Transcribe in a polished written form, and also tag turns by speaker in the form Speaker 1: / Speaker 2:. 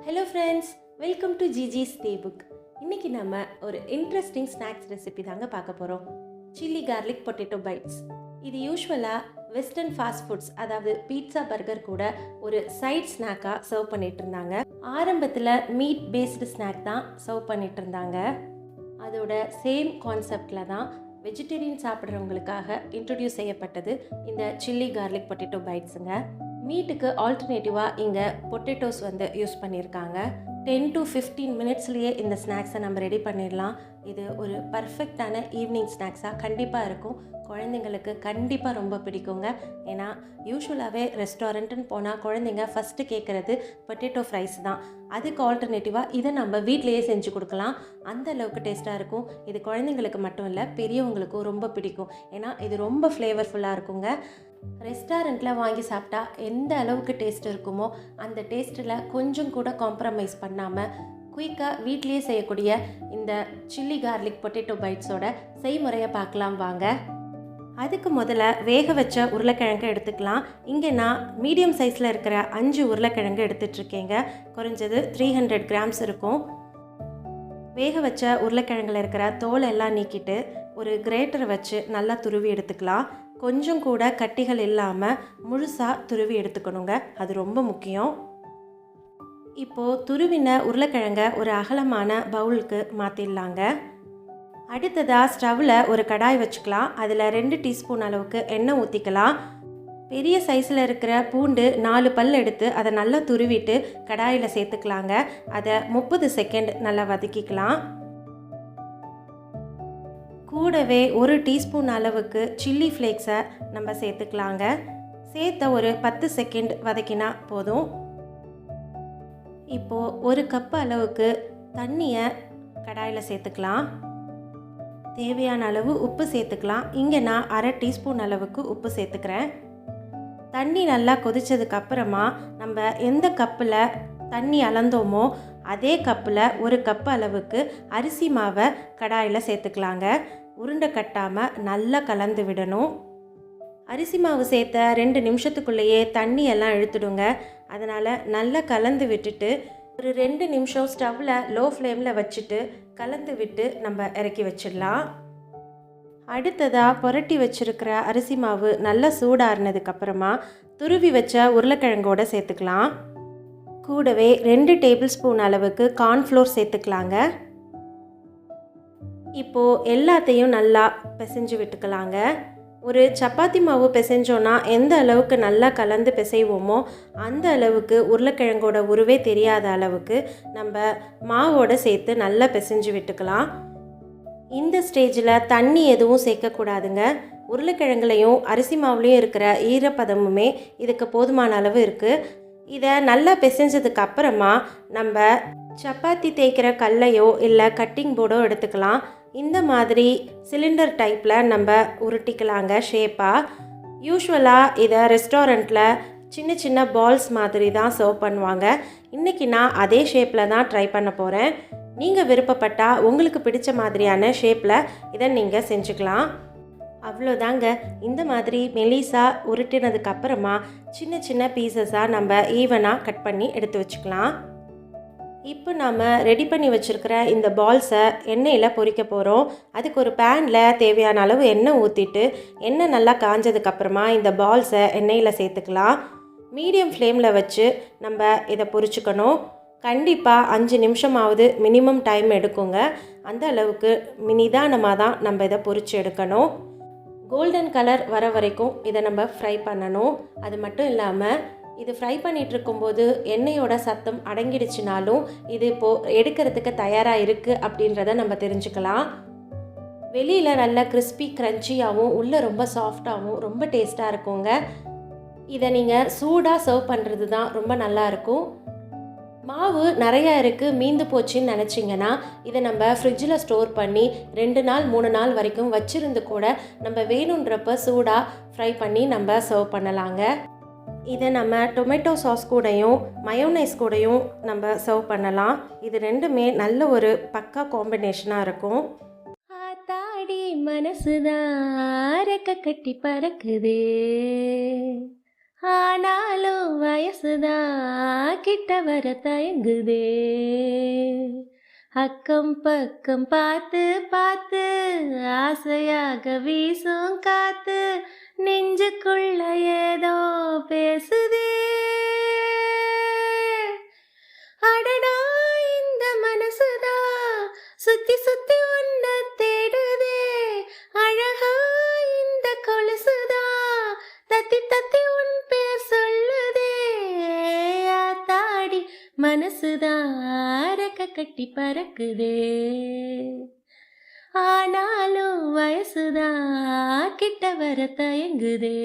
Speaker 1: Hello friends, welcome to Gigi's Daybook. இன்னைக்கு நம்ம ஒரு இன்ட்ரெஸ்டிங் ஸ்நாக்ஸ் ரெசிபி தாங்க பார்க்க போகிறோம். Chilli garlic potato bites. இது யூஸ்வலாக வெஸ்டர்ன் ஃபாஸ்ட் ஃபுட்ஸ், அதாவது பீட்சா பர்கர் கூட ஒரு சைட் ஸ்நாக்காக சர்வ் பண்ணிட்டு இருந்தாங்க. ஆரம்பத்தில் மீட் பேஸ்டு ஸ்நாக் தான் சர்வ் பண்ணிட்டு இருந்தாங்க. அதோட சேம் கான்செப்டில் தான் வெஜிடேரியன் சாப்பிட்றவங்களுக்காக இன்ட்ரடியூஸ் செய்யப்பட்டது இந்த சில்லி கார்லிக் பொட்டேட்டோ பைட்ஸுங்க. மீட்டுக்கு ஆல்டர்னேட்டிவாக இங்கே பொட்டேட்டோஸ் யூஸ் பண்ணியிருக்காங்க. 10 to 15 மினிட்ஸ்லேயே இந்த ஸ்நாக்ஸை நம்ம ரெடி பண்ணிடலாம். இது ஒரு பர்ஃபெக்டான ஈவினிங் ஸ்நாக்ஸாக கண்டிப்பாக இருக்கும். குழந்தைங்களுக்கு கண்டிப்பாக ரொம்ப பிடிக்குங்க. ஏன்னா யூஸ்வலாகவே ரெஸ்டாரண்ட்டுன்னு போனால் குழந்தைங்க ஃபஸ்ட்டு கேட்குறது பொட்டேட்டோ ஃப்ரைஸ் தான். அதுக்கு ஆல்டர்னேட்டிவாக இதை நம்ம வீட்டிலையே செஞ்சு கொடுக்கலாம். அந்த அளவுக்கு டேஸ்ட்டாக இருக்கும். இது குழந்தைங்களுக்கு மட்டும் இல்லை, பெரியவங்களுக்கும் ரொம்ப பிடிக்கும். ஏன்னா இது ரொம்ப ஃப்ளேவர்ஃபுல்லாக இருக்குங்க. ரெஸ்டாரண்ட்டில் வாங்கி சாப்பிட்டா எந்த அளவுக்கு டேஸ்ட் இருக்குமோ அந்த டேஸ்ட்டில் கொஞ்சம் கூட காம்ப்ரமைஸ் பண்ணாமல் குயிக்காக வீட்லேயே செய்யக்கூடிய இந்த சில்லி கார்லிக் பொட்டேட்டோ பைட்ஸோட செய்முறையை பார்க்கலாம் வாங்க. அதுக்கு முதல்ல வேக வச்ச உருளைக்கிழங்கு எடுத்துக்கலாம். இங்கே நான் மீடியம் சைஸில் இருக்கிற 5 உருளைக்கிழங்கு எடுத்துகிட்ருக்கேங்க. குறைஞ்சது 300 கிராம்ஸ் இருக்கும். வேக வச்ச உருளைக்கிழங்கில் இருக்கிற தோலை எல்லாம் நீக்கிட்டு ஒரு கிரேட்டரை வச்சு நல்லா துருவி எடுத்துக்கலாம். கொஞ்சம் கூட கட்டிகள் இல்லாமல் முழுசாக துருவி எடுத்துக்கணுங்க, அது ரொம்ப முக்கியம். இப்போது துருவின உருளைக்கிழங்க ஒரு அகலமான பவுலுக்கு மாற்றிடலாங்க. அடுத்ததாக ஸ்டவ்வில் ஒரு கடாய் வச்சுக்கலாம். அதில் 2 டீஸ்பூன் அளவுக்கு எண்ணெய் ஊற்றிக்கலாம். பெரிய சைஸில் இருக்கிற பூண்டு 4 பல் எடுத்து அதை நல்லா துருவிட்டு கடாயில் சேர்த்துக்கலாங்க. அதை 30 செகண்ட் நல்லா வதக்கிக்கலாம். கூடவே 1 டீஸ்பூன் அளவுக்கு சில்லி ஃப்ளேக்ஸை நம்ம சேர்த்துக்கலாங்க. சேர்த்த ஒரு 10 செகண்ட் வதக்கினா போதும். இப்போது 1 கப் அளவுக்கு தண்ணியை கடாயில் சேர்த்துக்கலாம். தேவையான அளவு உப்பு சேர்த்துக்கலாம். இங்கே நான் 1/2 டீஸ்பூன் அளவுக்கு உப்பு சேர்த்துக்கிறேன். தண்ணி நல்லா கொதித்ததுக்கப்புறமா நம்ம எந்த கப்பில் தண்ணி அளந்தோமோ அதே கப்பில் 1 கப் அளவுக்கு அரிசி மாவை கடாயில் சேர்த்துக்கலாங்க. உருண்டை கட்டாமல் நல்லா கலந்து விடணும். அரிசி மாவு சேர்த்த 2 நிமிஷத்துக்குள்ளேயே தண்ணி எல்லாம் இழுத்துடுங்க. அதனால் நல்லா கலந்து விட்டுட்டு ஒரு 2 நிமிஷம் ஸ்டவ்வில் லோ ஃப்ளேமில் வச்சுட்டு கலந்து விட்டு நம்ம இறக்கி வச்சிடலாம். அடுத்ததாக புரட்டி வச்சுருக்கிற அரிசி மாவு நல்லா சூடாறினதுக்கப்புறமா துருவி வச்ச உருளைக்கிழங்கோடு சேர்த்துக்கலாம். கூடவே 2 டேபிள் ஸ்பூன் அளவுக்கு கார்ன்ஃப்ளோர் சேர்த்துக்கலாங்க. இப்போது எல்லாத்தையும் நல்லா பிசைஞ்சு விட்டுக்கலாங்க. ஒரு சப்பாத்தி மாவு பிசைஞ்சோன்னா எந்த அளவுக்கு நல்லா கலந்து பிசைவோமோ அந்த அளவுக்கு உருளைக்கிழங்கோட உருவே தெரியாத அளவுக்கு நம்ம மாவோடு சேர்த்து நல்லா பிசைஞ்சு விட்டுக்கலாம். இந்த ஸ்டேஜில் தண்ணி எதுவும் சேர்க்கக்கூடாதுங்க. உருளைக்கிழங்குலையும் அரிசி மாவுலேயும் இருக்கிற ஈரப்பதமுமே இதுக்கு போதுமான அளவு இருக்குது. இதை நல்லா பிசைஞ்சதுக்கு அப்புறமா நம்ம சப்பாத்தி தேய்க்கிற கல்லையோ இல்லை கட்டிங் போர்டோ எடுத்துக்கலாம். இந்த மாதிரி சிலிண்டர் டைப்பில் நம்ம உருட்டிக்கலாங்க ஷேப்பாக. யூஸ்வலாக இதை ரெஸ்டாரண்ட்டில் சின்ன சின்ன பால்ஸ் மாதிரி தான் சர்வ் பண்ணுவாங்க. இன்றைக்கி நான் அதே ஷேப்பில் தான் ட்ரை பண்ண போகிறேன். நீங்கள் விருப்பப்பட்டால் உங்களுக்கு பிடிச்ச மாதிரியான ஷேப்பில் இதை நீங்கள் செஞ்சுக்கலாம். அவ்வளோதாங்க. இந்த மாதிரி மெலிசாக உருட்டினதுக்கப்புறமா சின்ன சின்ன பீசஸாக நம்ம ஈவனாக கட் பண்ணி எடுத்து வச்சுக்கலாம். இப்போ நாம் ரெடி பண்ணி வச்சுருக்கிற இந்த பால்ஸை எண்ணெயில் பொரிக்க போகிறோம். அதுக்கு ஒரு பேனில் தேவையான அளவு எண்ணெய் ஊற்றிட்டு எண்ணெய் நல்லா காஞ்சதுக்கப்புறமா இந்த பால்ஸை எண்ணெயில் சேர்த்துக்கலாம். மீடியம் ஃப்ளேமில் வச்சு நம்ம இதை பொரிச்சுக்கணும். கண்டிப்பாக 5 நிமிஷமாவது மினிமம் டைம் எடுக்குங்க. அந்த அளவுக்கு நிதானமாக தான் நம்ம இதை பொரிச்சு எடுக்கணும். கோல்டன் கலர் வர வரைக்கும் இதை நம்ம ஃப்ரை பண்ணணும். அது மட்டும் இல்லாமல் இது ஃப்ரை பண்ணிகிட்டு இருக்கும்போது எண்ணெயோட சத்தம் அடங்கிடுச்சுனாலும் இது இப்போது எடுக்கிறதுக்கு தயாராக இருக்குது அப்படின்றத நம்ம தெரிஞ்சுக்கலாம். வெளியில் நல்லா கிறிஸ்பி க்ரன்ச்சியாகவும் உள்ளே ரொம்ப சாஃப்டாகவும் ரொம்ப டேஸ்ட்டாக இருக்குங்க. இதை நீங்கள் சூடாக சர்வ் பண்ணுறது தான் ரொம்ப நல்லாயிருக்கும். மாவு நிறையா இருக்குது, மீந்து போச்சுன்னு நினச்சிங்கன்னா இதை நம்ம ஃப்ரிட்ஜில் ஸ்டோர் பண்ணி 2 நாள் 3 நாள் வரைக்கும் வச்சுருந்து கூட நம்ம வேணுன்றப்ப சூடாக ஃப்ரை பண்ணி நம்ம சர்வ் பண்ணலாங்க. இதை நம்ம டொமேட்டோ சாஸ் கூடயும் மயோனைஸ் கூடயும் நம்ம சர்வ் பண்ணலாம். இது ரெண்டுமே நல்ல ஒரு பக்கா காம்பினேஷனாக இருக்கும். ஆத்தாடி மனசுதான் ரெக்க கட்டி பறக்குதே, ஆனாலும் வயசுதான் கிட்ட வர தயங்குதே. அக்கம் பக்கம் பார்த்து பார்த்து ஆசையாக வீசும் காத்து நெஞ்சுக்குள்ள ஏதோ பேசுதே. அடடா இந்த மனசுதான் சுத்தி சுத்தி ஒன்ன தேடுதே. அழகா இந்த கொலுசுதான் தத்தி தத்தி உன் பேர் சொல்லுதே. ஆத்தாடி மனசுதான் அரக்க கட்டி பறக்குதே. ஆனாலும் வயசுதான் கிட்ட வர தயங்குதே.